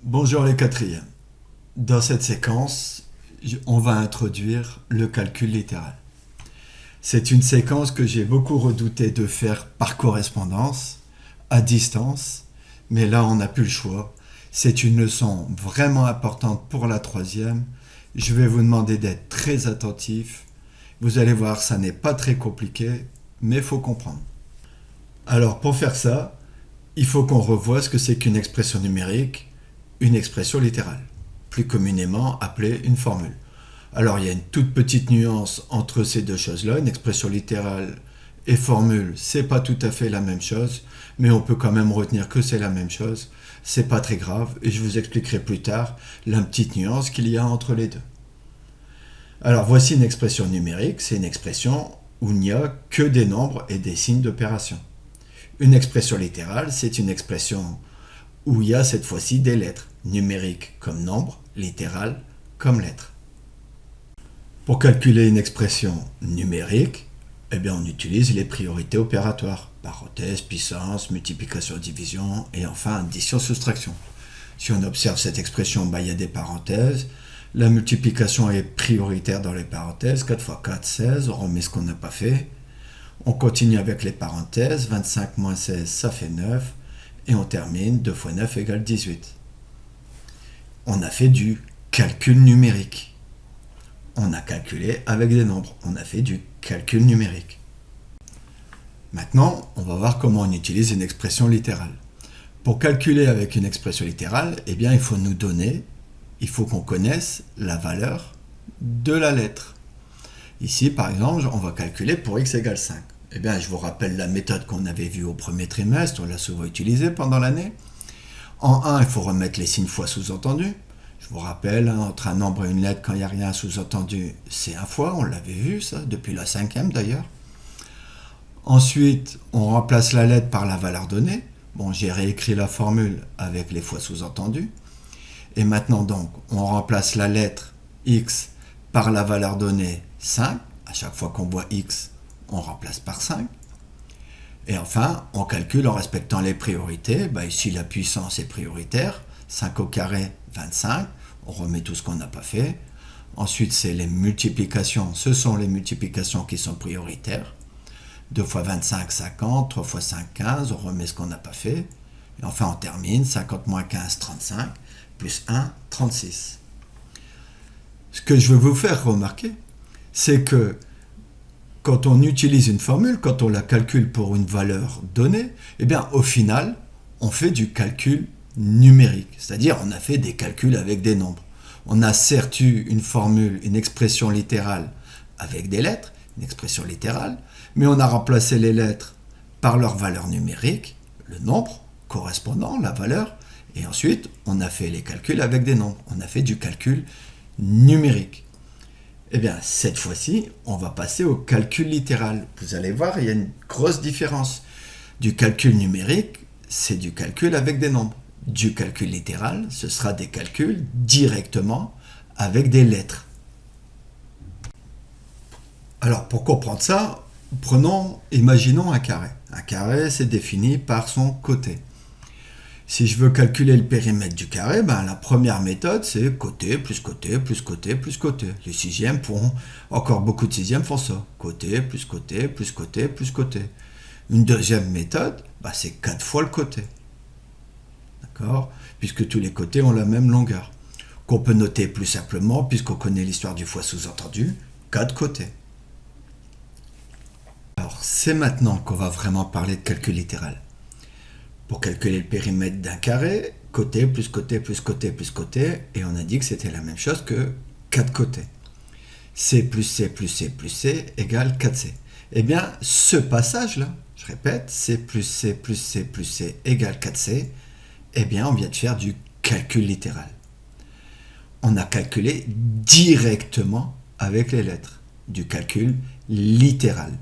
Bonjour les quatrièmes. Dans cette séquence, on va introduire le calcul littéral. C'est une séquence que j'ai beaucoup redouté de faire par correspondance, à distance, mais là on n'a plus le choix. C'est une leçon vraiment importante pour la troisième. Je vais vous demander d'être très attentif. Vous allez voir, ça n'est pas très compliqué, mais il faut comprendre. Alors pour faire ça, il faut qu'on revoie ce que c'est qu'une expression numérique, une expression littérale, plus communément appelée une formule. Alors il y a une toute petite nuance entre ces deux choses-là. Une expression littérale et formule, c'est pas tout à fait la même chose, mais on peut quand même retenir que c'est la même chose. C'est pas très grave et je vous expliquerai plus tard la petite nuance qu'il y a entre les deux. Alors voici une expression numérique, c'est une expression où il n'y a que des nombres et des signes d'opération. Une expression littérale, c'est une expression où il y a cette fois-ci des lettres, numériques comme nombre, littérales comme lettres. Pour calculer une expression numérique, on utilise les priorités opératoires, parenthèse, puissance, multiplication, division et enfin addition, soustraction. Si on observe cette expression, il y a des parenthèses, la multiplication est prioritaire dans les parenthèses, 4 x 4, 16, on remet ce qu'on n'a pas fait. On continue avec les parenthèses, 25 moins 16, ça fait 9, et on termine 2 x 9 égale 18. On a fait du calcul numérique. On a calculé avec des nombres. On a fait du calcul numérique. Maintenant, on va voir comment on utilise une expression littérale. Pour calculer avec une expression littérale, il faut nous donner, il faut qu'on connaisse la valeur de la lettre. Ici, par exemple, on va calculer pour x égale 5. Je vous rappelle la méthode qu'on avait vue au premier trimestre, on l'a souvent utilisée pendant l'année. En 1, il faut remettre les signes fois sous-entendus. Je vous rappelle, entre un nombre et une lettre, quand il n'y a rien sous-entendu, c'est un fois, on l'avait vu ça, depuis la 5e d'ailleurs. Ensuite, on remplace la lettre par la valeur donnée. J'ai réécrit la formule avec les fois sous-entendus. Et maintenant donc, on remplace la lettre x par la valeur donnée 5. À chaque fois qu'on voit x, on remplace par 5. Et enfin, on calcule en respectant les priorités. Ici, la puissance est prioritaire. 5 au carré, 25. On remet tout ce qu'on n'a pas fait. Ensuite, c'est les multiplications. Ce sont les multiplications qui sont prioritaires. 2 x 25, 50. 3 x 5, 15. On remet ce qu'on n'a pas fait. Et enfin, on termine. 50 moins 15, 35. Plus 1, 36. Ce que je veux vous faire remarquer, c'est que quand on utilise une formule, quand on la calcule pour une valeur donnée, au final, on fait du calcul numérique. C'est-à-dire, on a fait des calculs avec des nombres. On a certes eu une formule, une expression littérale avec des lettres, une expression littérale, mais on a remplacé les lettres par leur valeur numérique, le nombre correspondant, la valeur, et ensuite, on a fait les calculs avec des nombres. On a fait du calcul numérique. Cette fois-ci, on va passer au calcul littéral. Vous allez voir, il y a une grosse différence. Du calcul numérique, c'est du calcul avec des nombres. Du calcul littéral, ce sera des calculs directement avec des lettres. Alors, pour comprendre ça, imaginons un carré. Un carré, c'est défini par son côté. Si je veux calculer le périmètre du carré, la première méthode, c'est côté, plus côté, plus côté, plus côté. Les sixièmes font, encore beaucoup de sixièmes font ça. Côté, plus côté, plus côté, plus côté. Une deuxième méthode, c'est 4 fois le côté. D'accord ? Puisque tous les côtés ont la même longueur. Qu'on peut noter plus simplement, puisqu'on connaît l'histoire du fois sous-entendu, 4 côtés. Alors, c'est maintenant qu'on va vraiment parler de calcul littéral. Pour calculer le périmètre d'un carré, côté plus côté plus côté plus côté, et on a dit que c'était la même chose que 4 côtés. C plus C plus C plus C égale 4C. Ce passage-là, je répète, C plus C plus C plus C égale 4C, on vient de faire du calcul littéral. On a calculé directement avec les lettres, du calcul littéral.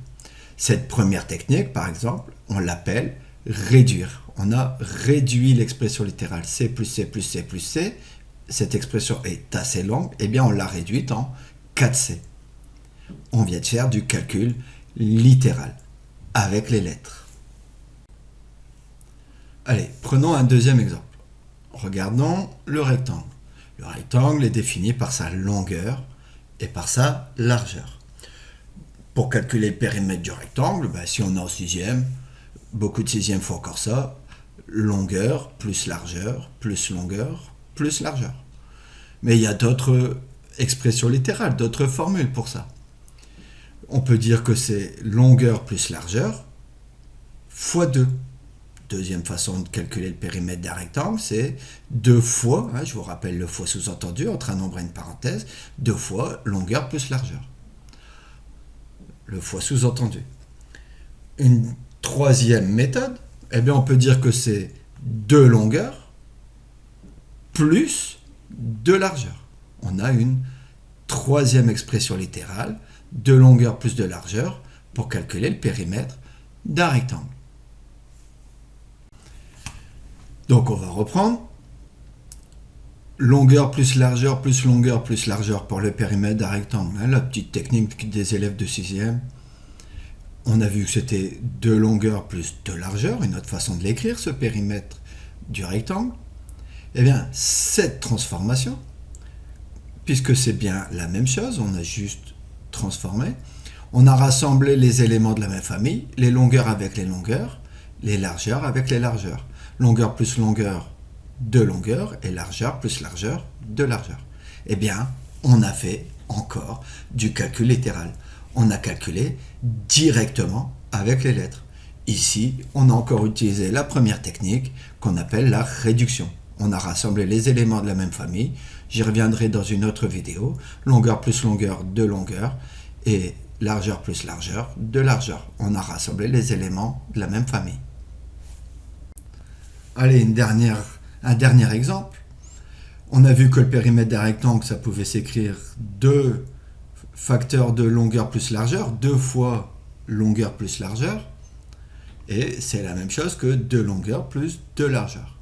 Cette première technique, par exemple, on l'appelle réduire. On a réduit l'expression littérale C plus C plus C plus C. Cette expression est assez longue. On l'a réduite en 4C. On vient de faire du calcul littéral avec les lettres. Allez, prenons un deuxième exemple. Regardons le rectangle. Le rectangle est défini par sa longueur et par sa largeur. Pour calculer le périmètre du rectangle, si on est en sixième, beaucoup de sixième font encore ça, longueur plus largeur plus longueur plus largeur. Mais il y a d'autres expressions littérales, d'autres formules pour ça. On peut dire que c'est longueur plus largeur fois 2. Deuxième façon de calculer le périmètre d'un rectangle, c'est 2 fois, je vous rappelle le fois sous-entendu entre un nombre et une parenthèse, 2 fois longueur plus largeur. Le fois sous-entendu. Une troisième méthode, on peut dire que c'est 2 longueurs plus 2 largeurs. On a une troisième expression littérale, 2 longueurs plus 2 largeurs, pour calculer le périmètre d'un rectangle. Donc on va reprendre. Longueur plus largeur pour le périmètre d'un rectangle. La petite technique des élèves de 6e. On a vu que c'était 2 longueurs plus 2 largeurs, une autre façon de l'écrire, ce périmètre du rectangle. Cette transformation, puisque c'est bien la même chose, on a juste transformé, on a rassemblé les éléments de la même famille, les longueurs avec les longueurs, les largeurs avec les largeurs. Longueur plus longueur, 2 longueurs, et largeur plus largeur, 2 largeurs. On a fait encore du calcul littéral. On a calculé directement avec les lettres. Ici, on a encore utilisé la première technique qu'on appelle la réduction. On a rassemblé les éléments de la même famille. J'y reviendrai dans une autre vidéo. Longueur plus longueur, 2 longueurs, et largeur plus largeur, 2 largeurs. On a rassemblé les éléments de la même famille. Allez, un dernier exemple. On a vu que le périmètre d'un rectangle, ça pouvait s'écrire 2 facteurs de longueur plus largeur, 2 fois longueur plus largeur. Et c'est la même chose que 2 longueurs plus 2 largeurs.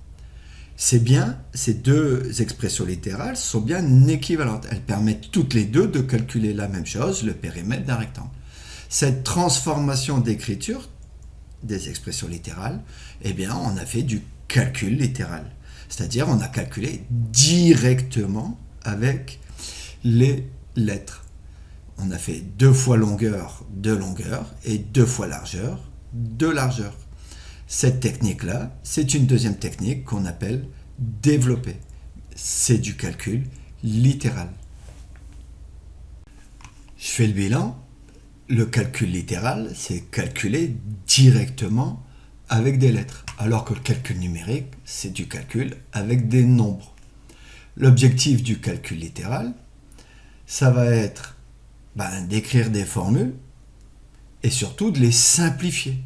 C'est bien, ces deux expressions littérales sont bien équivalentes. Elles permettent toutes les deux de calculer la même chose, le périmètre d'un rectangle. Cette transformation d'écriture des expressions littérales, on a fait du calcul littéral. C'est-à-dire, on a calculé directement avec les lettres. On a fait 2 fois longueur, 2 longueurs, et 2 fois largeur, 2 largeurs. Cette technique-là, c'est une deuxième technique qu'on appelle développer. C'est du calcul littéral. Je fais le bilan. Le calcul littéral, c'est calculer directement avec des lettres, alors que le calcul numérique, c'est du calcul avec des nombres. L'objectif du calcul littéral, ça va être d'écrire des formules et surtout de les simplifier.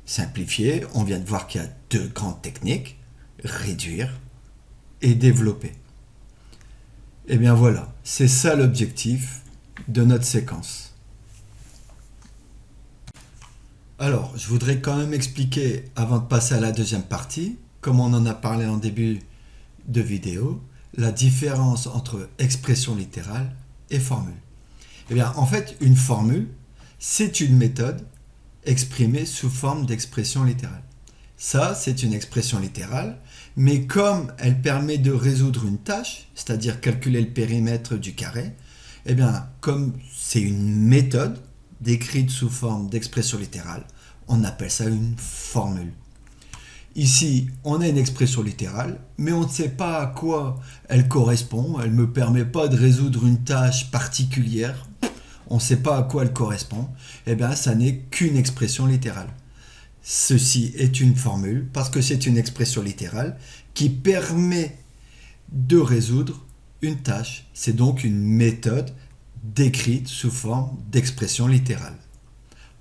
Simplifier, on vient de voir qu'il y a 2 grandes techniques, réduire et développer. Voilà, c'est ça l'objectif de notre séquence. Alors, je voudrais quand même expliquer, avant de passer à la deuxième partie, comme on en a parlé en début de vidéo, la différence entre expression littérale et formule. En fait, une formule, c'est une méthode exprimée sous forme d'expression littérale. Ça, c'est une expression littérale, mais comme elle permet de résoudre une tâche, c'est-à-dire calculer le périmètre du carré, comme c'est une méthode décrite sous forme d'expression littérale, on appelle ça une formule. Ici, on a une expression littérale, mais on ne sait pas à quoi elle correspond. Elle ne me permet pas de résoudre une tâche particulière. On ne sait pas à quoi elle correspond. Ça n'est qu'une expression littérale. Ceci est une formule parce que c'est une expression littérale qui permet de résoudre une tâche. C'est donc une méthode décrite sous forme d'expression littérale.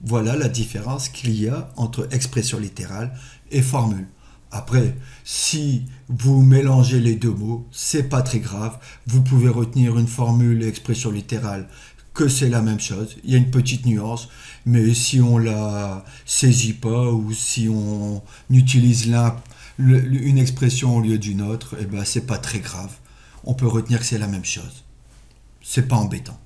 Voilà la différence qu'il y a entre expression littérale et formule. Après, si vous mélangez les deux mots, c'est pas très grave. Vous pouvez retenir une formule et expression littérale que c'est la même chose. Il y a une petite nuance, mais si on la saisit pas ou si on utilise une expression au lieu d'une autre, c'est pas très grave. On peut retenir que c'est la même chose. C'est pas embêtant.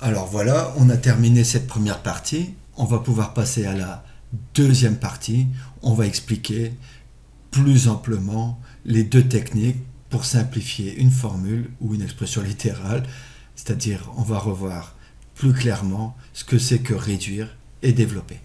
Alors voilà, on a terminé cette première partie. On va pouvoir passer à la deuxième partie. On va expliquer plus amplement les deux techniques pour simplifier une formule ou une expression littérale, c'est-à-dire on va revoir plus clairement ce que c'est que réduire et développer.